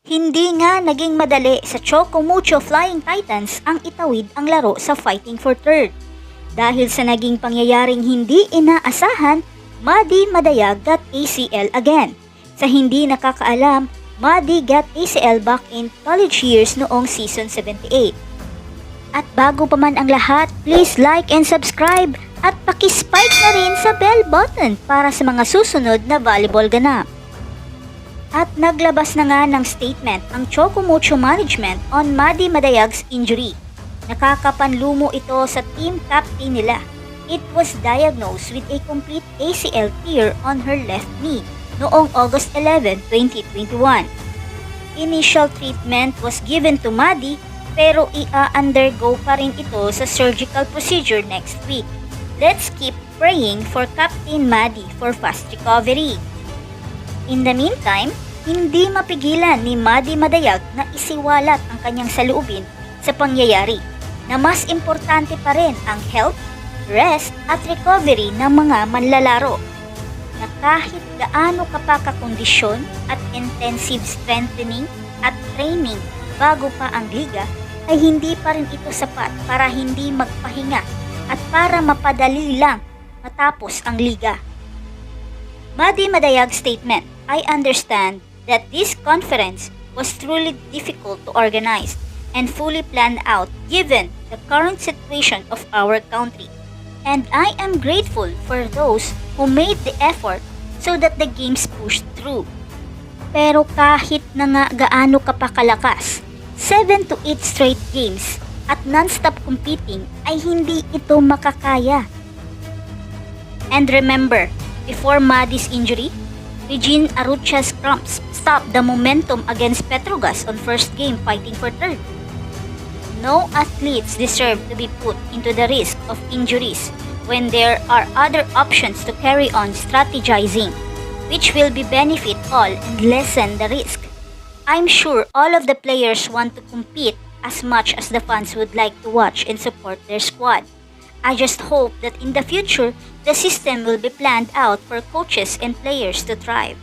Hindi nga naging madali sa Chocomucho Flying Titans ang itawid ang laro sa Fighting for Third. Dahil sa naging pangyayaring hindi inaasahan, Madi Madayag got ACL again. Sa hindi nakakaalam, Madi got ACL back in college years noong season 78. At bago pa man ang lahat, please like and subscribe at pakispike na rin sa bell button para sa mga susunod na volleyball ganap. At naglabas na nga ng statement ang Chocomucho management on Madi Madayag's injury. Nakakapanlumo ito sa team captain nila. It was diagnosed with a complete ACL tear on her left knee noong August 11, 2021. Initial treatment was given to Madi pero i-undergo pa rin ito sa surgical procedure next week. Let's keep praying for Captain Madi for fast recovery. In the meantime, hindi mapigilan ni Madi Madayag na isiwalat ang kanyang saloobin sa pangyayari na mas importante pa rin ang health, rest at recovery ng mga manlalaro. Na kahit gaano ka pa kakondisyon at intensive strengthening at training bago pa ang liga, ay hindi pa rin ito sapat para hindi magpahinga at para mapadali lang matapos ang liga. Madi Madayag statement, I understand that this conference was truly difficult to organize and fully planned out given the current situation of our country. And I am grateful for those who made the effort so that the games pushed through. Pero kahit na nga gaano ka pa kalakas, 7 to 8 straight games at non-stop competing ay hindi ito makakaya. And remember, before Madi's injury, Regine Arucha's cramps stopped the momentum against Petrogas on first game fighting for third. No athletes deserve to be put into the risk of injuries when there are other options to carry on strategizing, which will be benefit all and lessen the risk. I'm sure all of the players want to compete as much as the fans would like to watch and support their squad. I just hope that in the future, the system will be planned out for coaches and players to thrive.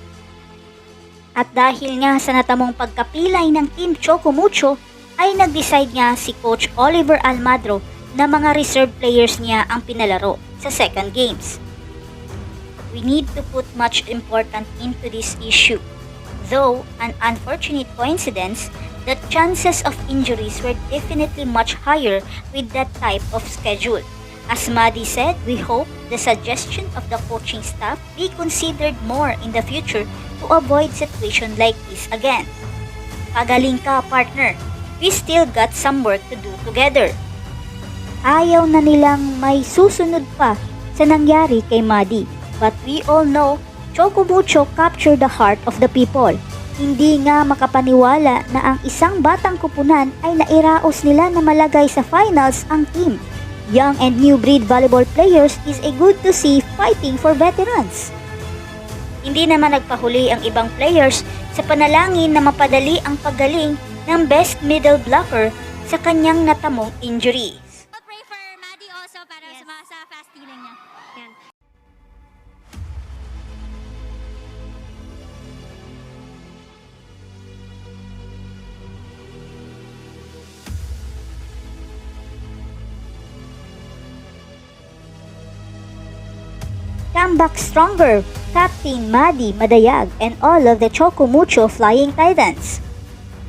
At dahil nga sa natamong pagkapilay ng Team Chocomucho, ay nag-decide nga si Coach Oliver Almadro na mga reserve players niya ang pinalaro sa second games. We need to put much importance into this issue. Though an unfortunate coincidence, the chances of injuries were definitely much higher with that type of schedule. As Madi said, we hope the suggestion of the coaching staff be considered more in the future to avoid situation like this again. Pagaling ka, partner. We still got some work to do together. Ayaw na nilang may susunod pa sa nangyari kay Madi. But we all know, Chocomucho captured the heart of the people. Hindi nga makapaniwala na ang isang batang kupunan ay nairaos nila na malagay sa finals ang team. Young and new breed volleyball players is a good to see fighting for veterans. Hindi naman nagpahuli ang ibang players sa panalangin na mapadali ang paggaling ng best middle blocker sa kanyang natamong injury. I'll pray for Madi also para sa fast healing niya. Yan. Come back stronger, Captain Madi Madayag and all of the Chocomucho Flying Titans.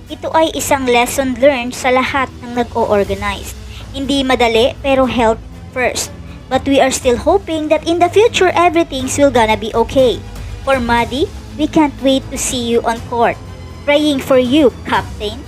Ito ay isang lesson learned sa lahat ng nag-o-organize. Hindi madali pero health first. But we are still hoping that in the future everything's will gonna be okay. For Madi, we can't wait to see you on court. Praying for you, Captain.